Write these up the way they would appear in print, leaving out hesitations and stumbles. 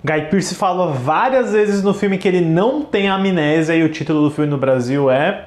Guy Pearce fala várias vezes no filme que ele não tem amnésia e o título do filme no Brasil é...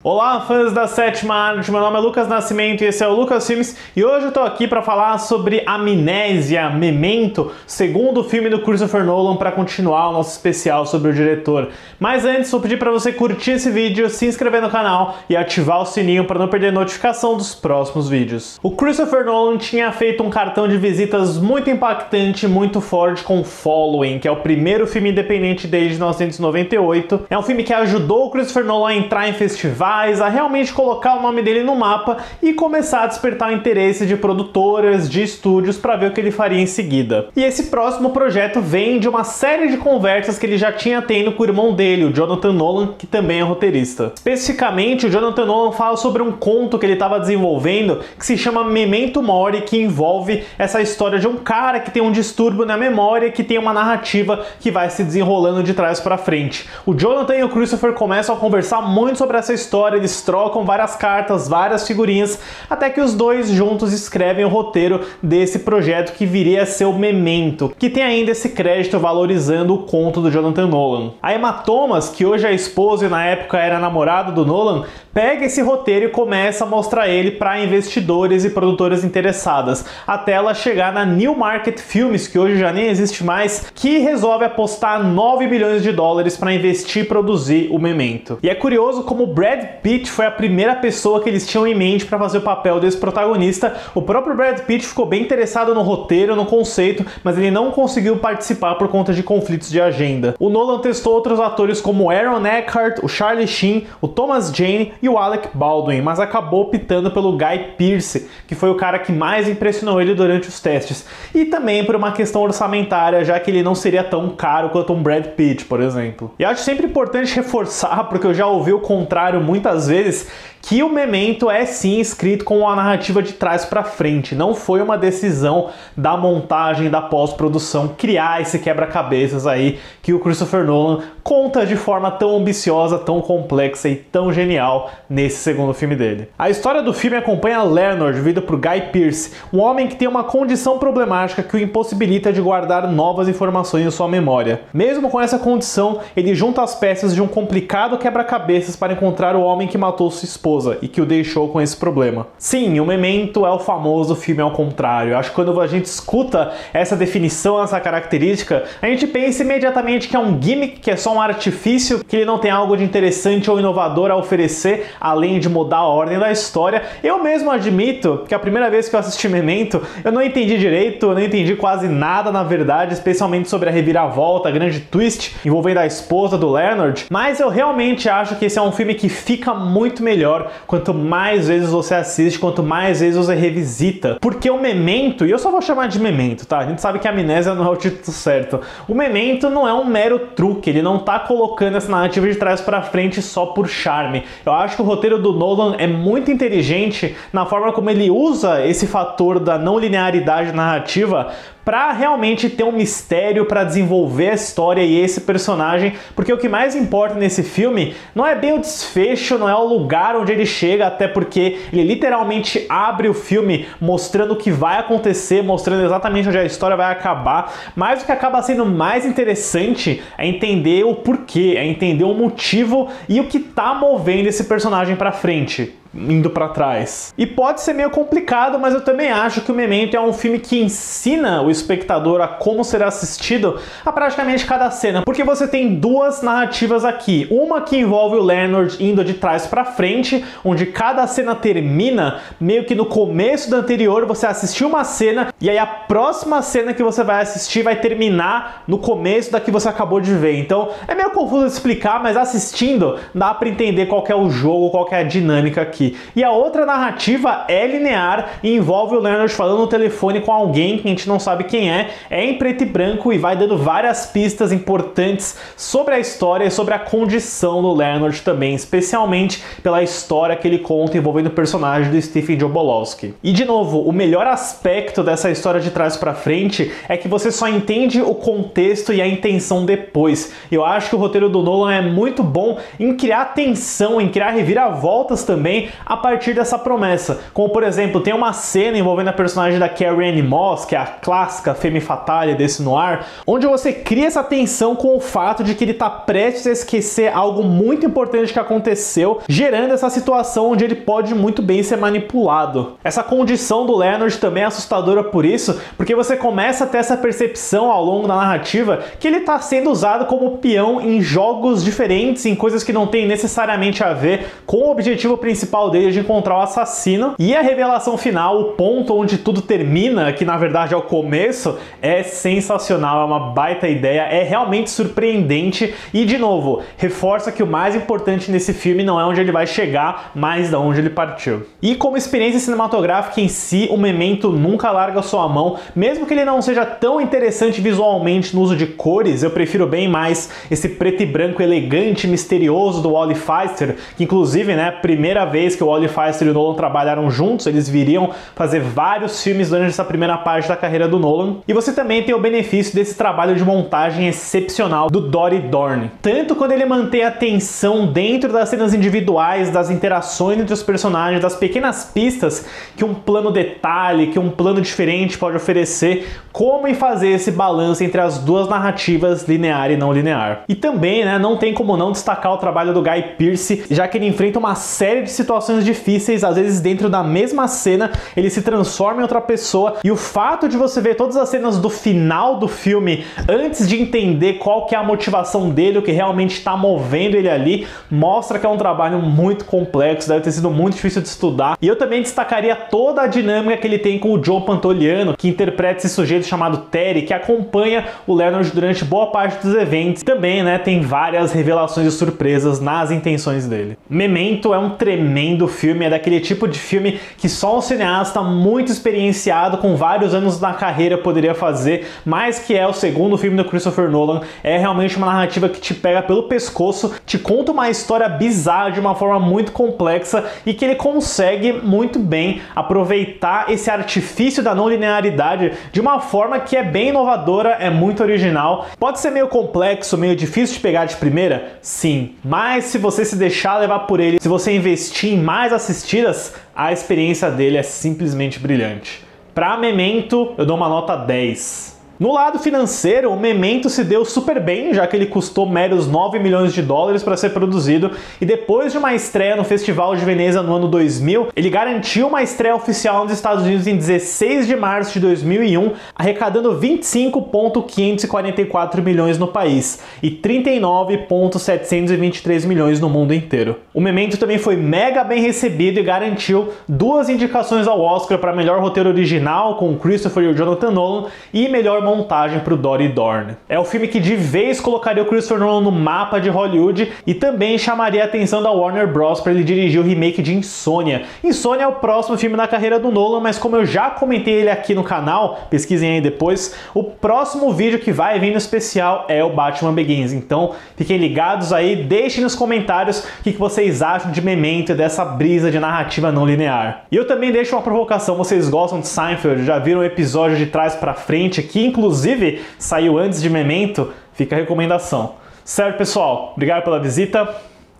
Olá, fãs da Sétima Arte, meu nome é Lucas Nascimento e esse é o Lucas Filmes, e hoje eu tô aqui para falar sobre Amnésia, Memento, segundo filme do Christopher Nolan, para continuar o nosso especial sobre o diretor. Mas antes, vou pedir para você curtir esse vídeo, se inscrever no canal e ativar o sininho para não perder notificação dos próximos vídeos. O Christopher Nolan tinha feito um cartão de visitas muito impactante, muito forte com Following, que é o primeiro filme independente desde 1998. É um filme que ajudou o Christopher Nolan a entrar em festivais, a realmente colocar o nome dele no mapa e começar a despertar o interesse de produtoras, de estúdios para ver o que ele faria em seguida. E esse próximo projeto vem de uma série de conversas que ele já tinha tendo com o irmão dele, o Jonathan Nolan, que também é roteirista. Especificamente, o Jonathan Nolan fala sobre um conto que ele estava desenvolvendo que se chama Memento Mori, que envolve essa história de um cara que tem um distúrbio na memória, que tem uma narrativa que vai se desenrolando de trás para frente. O Jonathan e o Christopher começam a conversar muito sobre essa história, eles trocam várias cartas, várias figurinhas, até que os dois juntos escrevem o roteiro desse projeto que viria a ser o Memento, que tem ainda esse crédito valorizando o conto do Jonathan Nolan. A Emma Thomas, que hoje é esposa e na época era namorada do Nolan, pega esse roteiro e começa a mostrar ele para investidores e produtoras interessadas, até ela chegar na New Market Films, que hoje já nem existe mais, que resolve apostar 9 milhões de dólares para investir e produzir o Memento. E é curioso como o Brad Pitt foi a primeira pessoa que eles tinham em mente para fazer o papel desse protagonista. O próprio Brad Pitt ficou bem interessado no roteiro, no conceito, mas ele não conseguiu participar por conta de conflitos de agenda. O Nolan testou outros atores como Aaron Eckhart, o Charlie Sheen, o Thomas Jane e o Alec Baldwin, mas acabou optando pelo Guy Pearce, que foi o cara que mais impressionou ele durante os testes. E também por uma questão orçamentária, já que ele não seria tão caro quanto um Brad Pitt, por exemplo. E acho sempre importante reforçar, porque eu já ouvi o contrário muitas vezes, que o Memento é sim escrito com uma narrativa de trás para frente. Não foi uma decisão da montagem, da pós-produção, criar esse quebra-cabeças aí que o Christopher Nolan conta de forma tão ambiciosa, tão complexa e tão genial nesse segundo filme dele. A história do filme acompanha Leonard, vivido por Guy Pearce, um homem que tem uma condição problemática que o impossibilita de guardar novas informações em sua memória. Mesmo com essa condição, ele junta as peças de um complicado quebra-cabeças para encontrar o homem que matou sua esposa e que o deixou com esse problema. Sim, o Memento é o famoso filme ao contrário. Eu acho que quando a gente escuta essa definição, essa característica, a gente pensa imediatamente que é um gimmick, que é só um artifício, que ele não tem algo de interessante ou inovador a oferecer, além de mudar a ordem da história. Eu mesmo admito que a primeira vez que eu assisti Memento, eu não entendi direito, eu não entendi quase nada na verdade, especialmente sobre a reviravolta, a grande twist envolvendo a esposa do Leonard, mas eu realmente acho que esse é um filme que fica muito melhor quanto mais vezes você assiste, quanto mais vezes você revisita. Porque o Memento, e eu só vou chamar de Memento, tá? A gente sabe que a Amnésia não é o título certo. O Memento não é um mero truque, ele não tá colocando essa narrativa de trás pra frente só por charme. Eu acho que o roteiro do Nolan é muito inteligente na forma como ele usa esse fator da não linearidade narrativa para realmente ter um mistério, para desenvolver a história e esse personagem, porque o que mais importa nesse filme não é bem o desfecho, não é o lugar onde ele chega, até porque ele literalmente abre o filme mostrando o que vai acontecer, mostrando exatamente onde a história vai acabar, mas o que acaba sendo mais interessante é entender o porquê, é entender o motivo e o que tá movendo esse personagem para frente, indo para trás. E pode ser meio complicado, mas eu também acho que o Memento é um filme que ensina o espectador a como será assistido a praticamente cada cena, porque você tem duas narrativas aqui. Uma que envolve o Leonard indo de trás para frente, onde cada cena termina meio que no começo da anterior, você assistiu uma cena e aí a próxima cena que você vai assistir vai terminar no começo da que você acabou de ver. Então é meio confuso de explicar, mas assistindo dá para entender qual que é o jogo, qual que é a dinâmica aqui. E a outra narrativa é linear e envolve o Leonard falando no telefone com alguém que a gente não sabe quem é em preto e branco e vai dando várias pistas importantes sobre a história e sobre a condição do Leonard também, especialmente pela história que ele conta envolvendo o personagem do Stephen Tobolowsky. E de novo, o melhor aspecto dessa história de trás pra frente é que você só entende o contexto e a intenção depois. Eu acho que o roteiro do Nolan é muito bom em criar tensão, em criar reviravoltas também, também a partir dessa promessa. Como, por exemplo, tem uma cena envolvendo a personagem da Carrie-Anne Moss, que é a clássica femme fatale desse noir, onde você cria essa tensão com o fato de que ele está prestes a esquecer algo muito importante que aconteceu, gerando essa situação onde ele pode muito bem ser manipulado. Essa condição do Leonard também é assustadora por isso, porque você começa a ter essa percepção ao longo da narrativa que ele está sendo usado como peão em jogos diferentes, em coisas que não tem necessariamente a ver com o objetivo principal dele de encontrar o assassino. E a revelação final, o ponto onde tudo termina, que na verdade é o começo, é sensacional, é uma baita ideia, é realmente surpreendente e, de novo, reforça que o mais importante nesse filme não é onde ele vai chegar, mas de onde ele partiu. E como experiência cinematográfica em si, o Memento nunca larga sua mão, mesmo que ele não seja tão interessante visualmente no uso de cores, eu prefiro bem mais esse preto e branco elegante, misterioso do Wally Pfister, que inclusive, né, primeira vez que o Wally Pfister e o Nolan trabalharam juntos, eles viriam fazer vários filmes durante essa primeira parte da carreira do Nolan. E você também tem o benefício desse trabalho de montagem excepcional do Dory Dorn. Tanto quando ele mantém a tensão dentro das cenas individuais, das interações entre os personagens, das pequenas pistas que um plano detalhe, que um plano diferente pode oferecer, como em fazer esse balanço entre as duas narrativas, linear e não linear. E também, né, não tem como não destacar o trabalho do Guy Pearce, já que ele enfrenta uma série de situações difíceis, às vezes dentro da mesma cena, ele se transforma em outra pessoa, e o fato de você ver todas as cenas do final do filme, antes de entender qual que é a motivação dele, o que realmente está movendo ele ali, mostra que é um trabalho muito complexo, deve ter sido muito difícil de estudar. E eu também destacaria toda a dinâmica que ele tem com o Joe Pantoliano, que interpreta esse sujeito chamado Terry, que acompanha o Leonard durante boa parte dos eventos. Também, né, tem várias revelações e surpresas nas intenções dele. Memento é um tremendo filme, é daquele tipo de filme que só um cineasta muito experienciado, com vários anos na carreira, poderia fazer, mas que é o segundo filme do Christopher Nolan. É realmente uma narrativa que te pega pelo pescoço, te conta uma história bizarra de uma forma muito complexa e que ele consegue muito bem aproveitar esse artifício da não linearidade de uma forma que é bem inovadora, é muito original. Pode ser meio complexo, meio difícil de pegar de primeira? Sim, mas se você se deixar levar por ele, se você investir em mais assistidas, a experiência dele é simplesmente brilhante. Para Memento, eu dou uma nota 10. No lado financeiro, o Memento se deu super bem, já que ele custou meros 9 milhões de dólares para ser produzido, e depois de uma estreia no Festival de Veneza no ano 2000, ele garantiu uma estreia oficial nos Estados Unidos em 16 de março de 2001, arrecadando 25,544 milhões no país e 39,723 milhões no mundo inteiro. O Memento também foi mega bem recebido e garantiu 2 indicações ao Oscar para melhor roteiro original, com o Christopher e o Jonathan Nolan, e melhor montagem para o Dory Dorn. É o filme que de vez colocaria o Christopher Nolan no mapa de Hollywood e também chamaria a atenção da Warner Bros. Para ele dirigir o remake de Insônia. Insônia é o próximo filme da carreira do Nolan, mas como eu já comentei ele aqui no canal, pesquisem aí depois, o próximo vídeo que vai vir no especial é o Batman Begins. Então fiquem ligados aí, deixem nos comentários o que vocês acham de Memento e dessa brisa de narrativa não linear. E eu também deixo uma provocação, vocês gostam de Seinfeld? Já viram o episódio de trás para frente aqui? Inclusive, saiu antes de Memento, fica a recomendação. Certo, pessoal? Obrigado pela visita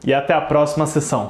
e até a próxima sessão.